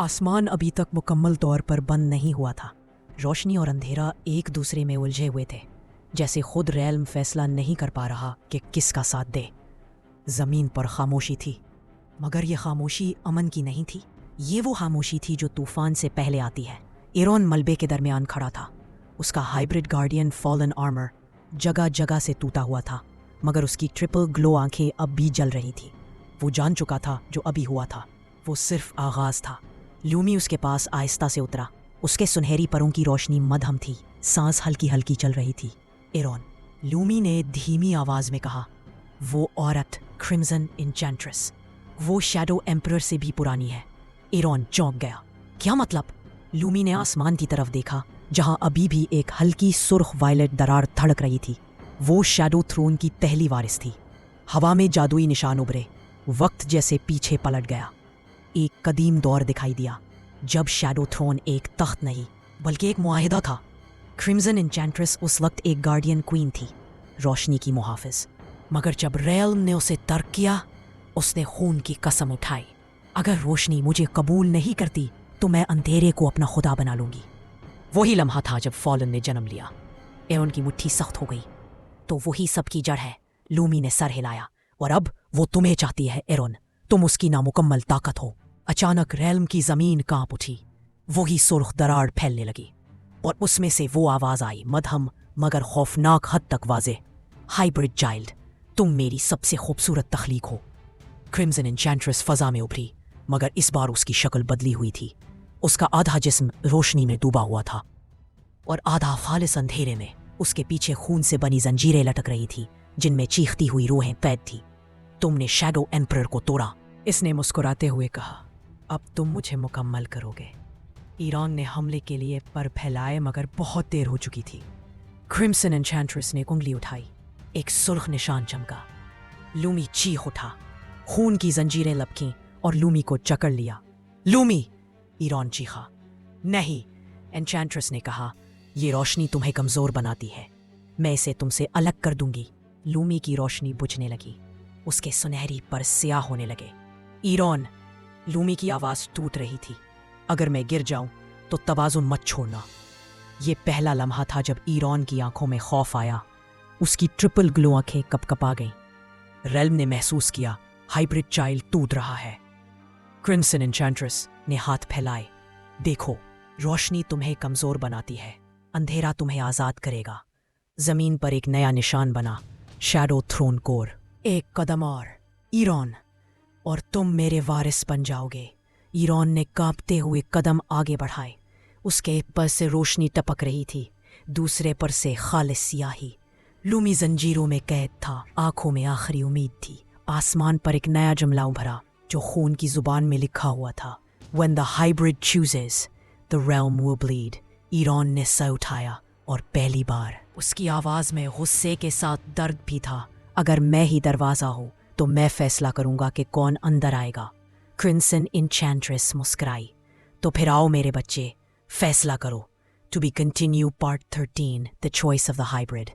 आसमान अभी तक मुकम्मल तौर पर बंद नहीं हुआ था। रोशनी और अंधेरा एक दूसरे में उलझे हुए थे, जैसे खुद रेल्म फैसला नहीं कर पा रहा कि किसका साथ दे। ज़मीन पर खामोशी थी, मगर यह खामोशी अमन की नहीं थी। ये वो खामोशी थी जो तूफान से पहले आती है। एरोन मलबे के दरमियान खड़ा था। उसका हाइब्रिड गार्डियन फॉलन आर्मर जगह जगह से टूटा हुआ था, मगर उसकी ट्रिपल ग्लो आंखें अब भी जल रही थी। वो जान चुका था जो अभी हुआ था वो सिर्फ आगाज था। लूमी उसके पास आहिस्ता से उतरा। उसके सुनहरी परों की रोशनी मध्यम थी, सांस हल्की हल्की चल रही थी। एरोन, लूमी ने धीमी आवाज में कहा। वो औरत क्रिम्सन इंचेंट्रेस, वो शैडो एम्परर से भी पुरानी है। एरोन चौंक गया। क्या मतलब? लूमी ने आसमान की तरफ देखा, जहां अभी भी एक हल्की सुर्ख वायलेट दरार धड़क रही थी। वो शैडो थ्रोन की पहली वारिस थी। हवा में जादुई निशान उभरे। वक्त जैसे पीछे पलट गया। एक कदीम दौर दिखाई दिया, जब शैडो थ्रोन एक तख्त नहीं बल्कि एक मुआहिदा था। क्रिम्सन इंचेंट्रेस उस वक्त एक गार्डियन क्वीन थी, रोशनी की मुहाफिज। मगर जब रेल्म ने उसे तर्क किया, उसने खून की कसम उठाई। अगर रोशनी मुझे कबूल नहीं करती तो मैं अंधेरे को अपना खुदा बना लूंगी। वही लम्हा था जब फॉलन ने जन्म लिया। एरोन की मुट्ठी सख्त हो गई। तो वही सबकी जड़ है। लूमी ने सर हिलाया। और अब वो तुम्हें चाहती है एरोन, तुम उसकी नामुकम्मल ताकत हो। अचानक रेल्म की जमीन कांप उठी। वही सुर्ख दरार फैलने लगी और उसमें से वो आवाज आई, मध्यम मगर खौफनाक हद तक वाजे। हाइब्रिड चाइल्ड, तुम मेरी सबसे खूबसूरत तख्लीक हो। क्रिम्सन इंचेंट्रेस फजा में उभरी, मगर इस बार उसकी शक्ल बदली हुई थी। उसका आधा जिस्म रोशनी में डूबा हुआ था और आधा खालिस अंधेरे में। उसके पीछे खून से बनी जंजीरें लटक रही थी, जिनमें चीखती हुई रूहें कैद थी। तुमने शैडो एम्परर को तोड़ा, इसने मुस्कुराते हुए कहा। अब तुम मुझे मुकम्मल करोगे। एरोन ने हमले के लिए पर फैलाए, मगर बहुत देर हो चुकी थी। क्रिम्सन एन्चेंट्रेस ने उंगली उठाई। एक सुर्ख निशान चमका। लूमी चीख उठा। खून की जंजीरें लपकीं और लूमी को जकड़ लिया। लूमी! एरोन चीखा। नहीं, एन्चेंट्रेस ने कहा, ये रोशनी तुम्हें कमजोर बनाती है। मैं इसे तुमसे अलग कर दूंगी। लूमी की रोशनी बुझने लगी। उसके सुनहरी पर स्याह होने लगे। एरोन! लूमी की आवाज टूट रही थी। अगर मैं गिर जाऊं तो तवाज़ुन मत छोड़ना। ये पहला लम्हा था जब एरोन की आंखों में खौफ आया। उसकी ट्रिपल ग्लो आंखें कपकपा गईं। रेल्म ने महसूस किया, हाइब्रिड चाइल्ड टूट रहा है। क्रिम्सन इंचेंट्रेस ने हाथ फैलाए। देखो, रोशनी तुम्हें कमजोर बनाती है, अंधेरा तुम्हें आजाद करेगा। जमीन पर एक नया निशान बना, शैडो थ्रोन कोर। एक कदम और, एरोन, और तुम मेरे वारिस बन जाओगे। एरोन ने कांपते हुए कदम आगे बढ़ाए। उसके एक पर से रोशनी टपक रही थी, दूसरे पर से खालिस सियाही। लूमी जंजीरों में कैद था, आंखों में आखिरी उम्मीद थी। आसमान पर एक नया जुमला उभरा, जो खून की जुबान में लिखा हुआ था। When the hybrid chooses, the realm will bleed. Aaron ने सर उठाया और पहली बार उसकी आवाज में गुस्से के साथ दर्द भी था। अगर मैं ही दरवाजा हूं तो मैं फैसला करूंगा कि कौन अंदर आएगा। क्रिम्सन इंचेंट्रेस मुस्कुराई। तो फिर आओ मेरे बच्चे, फैसला करो। To be continued part 13, The Choice of the Hybrid.